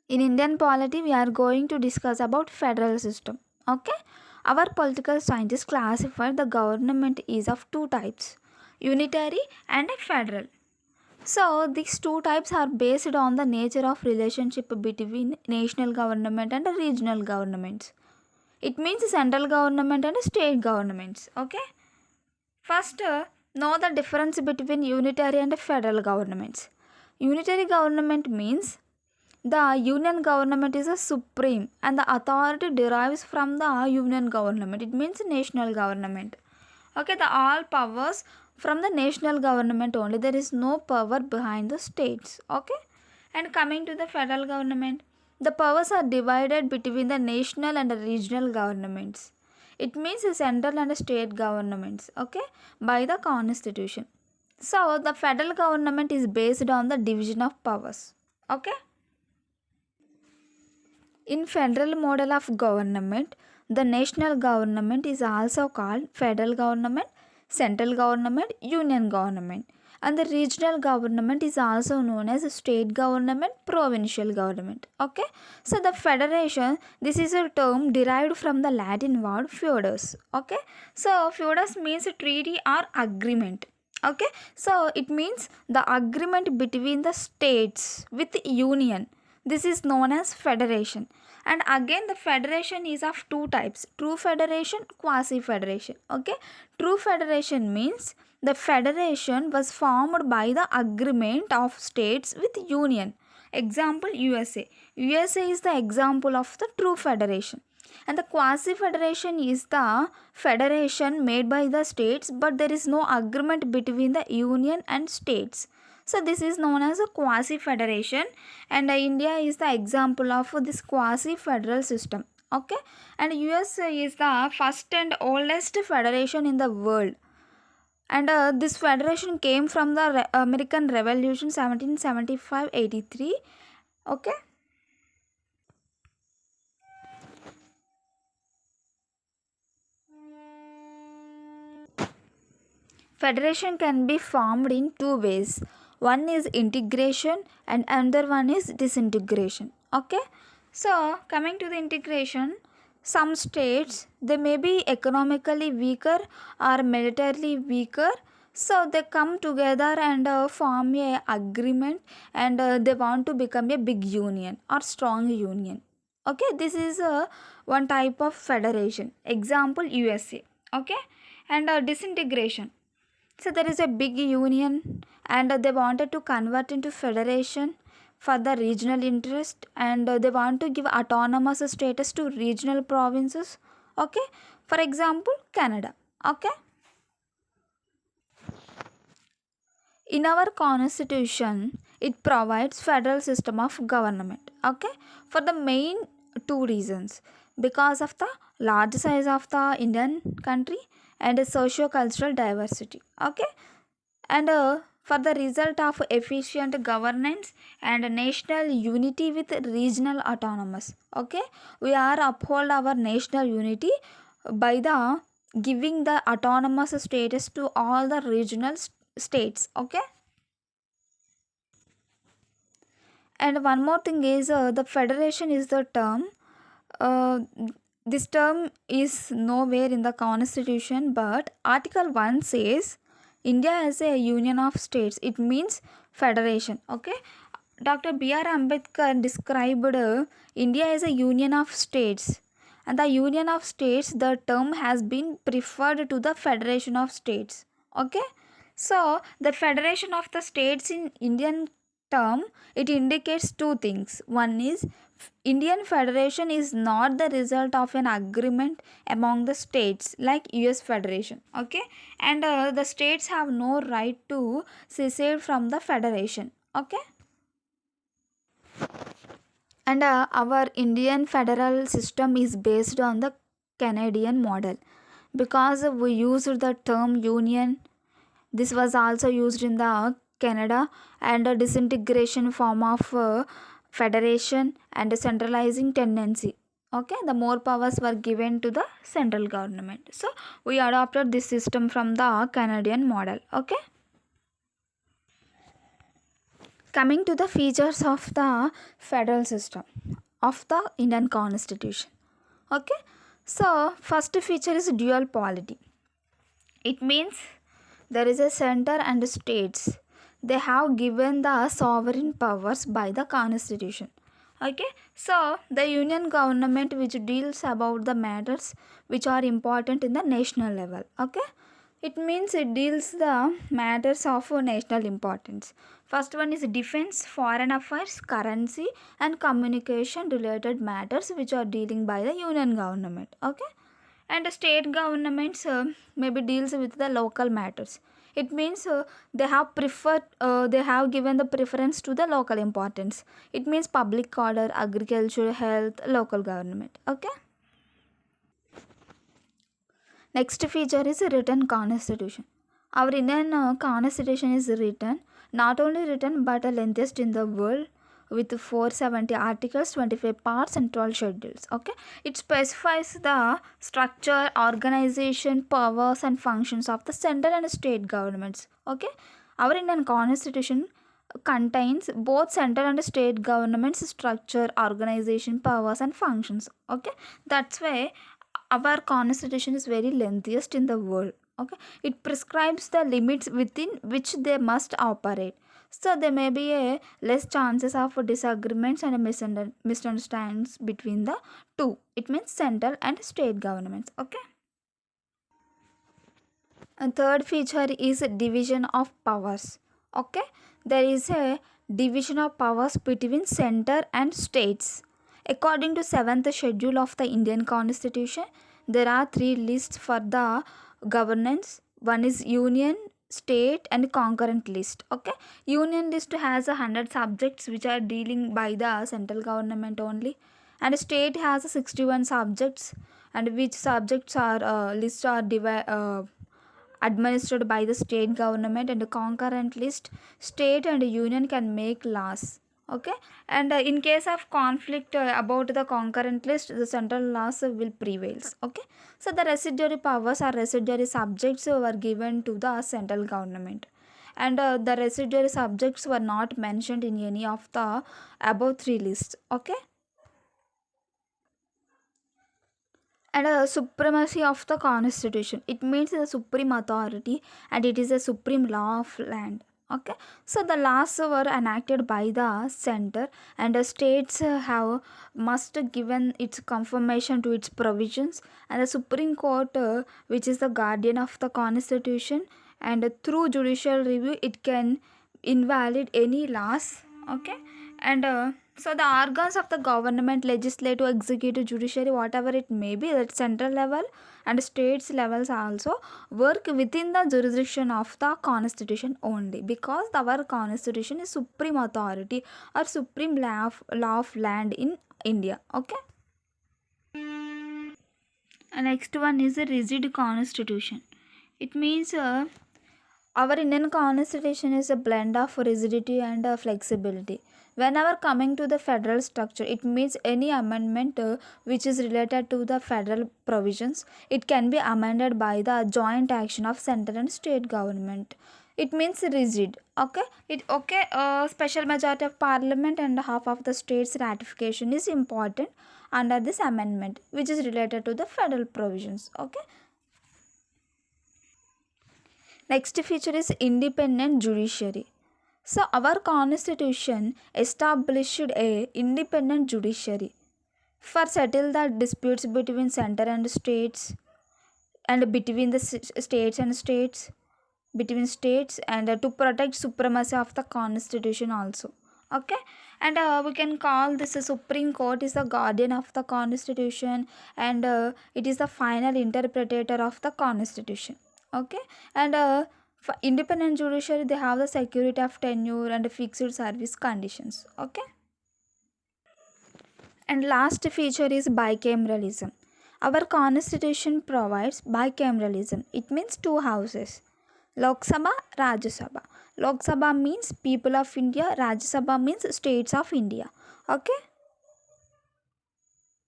In Indian polity, we are going to discuss about federal system. Okay, our political scientists classified the government is of two types, unitary and federal. So these two types are based on the nature of relationship between national government and regional governments. It means central government and state governments. Okay, first, know the difference between unitary and federal governments. Unitary government means the union government is a supreme and the authority derives from the union government. It means national government. Okay, the all powers from the national government only. There is no power behind the states. Okay, and coming to the federal government, the powers are divided between the national and the regional governments. It means the central and state governments. Okay, by the constitution. So the federal government is based on the division of powers. Okay. In federal model of government, the national government is also called federal government, central government, union government, and the regional government is also known as state government, provincial government. Okay, so the federation, this is a term derived from the Latin word feudus. Okay, so feudus means treaty or agreement. Okay, so it means the agreement between the states with union. This is known as federation. And again, the federation is of two types, true federation, quasi federation. Okay, true federation means the federation was formed by the agreement of states with union. Example, USA. USA is the example of the true federation. And the quasi federation is the federation made by the states, but there is no agreement between the union and states. So this is known as a quasi federation, and India is the example of this quasi federal system. Okay, and US is the first and oldest federation in the world, and this federation came from the American Revolution 1775-83. Okay. Federation can be formed in two ways. One is integration and another one is disintegration. Okay. So coming to the integration, some states they may be economically weaker or militarily weaker. So they come together and form a agreement, and they want to become a big union or strong union. Okay, this is one type of federation. Example, USA. Okay, and disintegration, so there is a big union and they wanted to convert into federation for the regional interest, and they want to give autonomous status to regional provinces. Okay, for example, Canada. Okay, in our constitution it provides federal system of government. Okay, for the main two reasons, because of the large size of the Indian country and socio-cultural diversity. Okay, and for the result of efficient governance and national unity with regional autonomous. Okay, we are uphold our national unity by the giving the autonomous status to all the regional states. Okay, and one more thing is the federation is the term, uh, this term is nowhere in the constitution, but article 1 says India as a union of states. It means federation. Okay, Dr. B.R. Ambedkar described India as a union of states, and the union of states, the term has been preferred to the federation of states. Okay, so the federation of the states in Indian term, it indicates two things. One is Indian federation is not the result of an agreement among the states like US federation. Okay, and the states have no right to secede from the federation. Okay, and our Indian federal system is based on the Canadian model, because we used the term union. This was also used in the Canada, and a disintegration form of federation and a centralizing tendency. Okay, the more powers were given to the central government. So we adopted this system from the Canadian model. Okay. Coming to the features of the federal system of the Indian Constitution. Okay, so first feature is dual polity. It means there is a center and states. They have given the sovereign powers by the constitution. Okay, so the union government which deals about the matters which are important in the national level. Okay, it means it deals the matters of national importance. First one is defense, foreign affairs, currency, and communication related matters which are dealing by the union government. Okay, and the state governments maybe deals with the local matters. It means they have given the preference to the local importance. It means public order, agriculture, health, local government. Okay, next feature is a written constitution. Our Indian constitution is written, not only written but the lengthiest in the world, with 470 articles, 25 parts, and 12 schedules. Okay, it specifies the structure, organization, powers, and functions of the central and state governments. Okay, our Indian constitution contains both central and state governments structure, organization, powers, and functions. Okay, that's why our constitution is very lengthiest in the world. Okay, it prescribes the limits within which they must operate, so there may be a less chances of disagreements and misunderstandings between the two. It means central and state governments. Okay, and third feature is division of powers. Okay, there is a division of powers between center and states. According to 7th schedule of the Indian Constitution, there are three lists for the governance. One is union, state, and concurrent list. Okay, union list has 100 subjects which are dealing by the central government only, and state has 61 subjects, and which subjects are lists are administered by the state government. And the concurrent list, state and union can make laws. Okay, and in case of conflict about the concurrent list, the central laws will prevails. Okay, so the residuary powers or residuary subjects were given to the central government, and the residuary subjects were not mentioned in any of the above three lists. Okay, and supremacy of the constitution, it means the supreme authority, and it is a supreme law of land. Okay, so the laws were enacted by the center, and the states have must given its confirmation to its provisions, and the supreme court which is the guardian of the constitution, and through judicial review it can invalid any laws. Okay, and so the organs of the government, legislative, executive, judiciary, whatever it may be, at central level and states levels also work within the jurisdiction of the constitution only, because our constitution is supreme authority or supreme law of land in India. Okay, and next one is a rigid constitution. It means our Indian constitution is a blend of rigidity and flexibility. Whenever coming to the federal structure, it means any amendment which is related to the federal provisions, it can be amended by the joint action of central and state government. It means rigid. Okay, special majority of parliament and half of the states ratification is important under this amendment, which is related to the federal provisions. Okay. Next feature is independent judiciary. So our constitution established a independent judiciary for settle the disputes between center and states, and between the states and states, between states, and to protect supremacy of the constitution also. Okay, and we can call this a supreme court is the guardian of the constitution, and it is the final interpreter of the constitution. Okay, and for independent judiciary they have the security of tenure and fixed service conditions. Okay, and last feature is bicameralism. Our constitution provides bicameralism. It means two houses, Lok Sabha, Rajya Sabha. Lok Sabha means people of India, Rajya Sabha means states of India. Okay,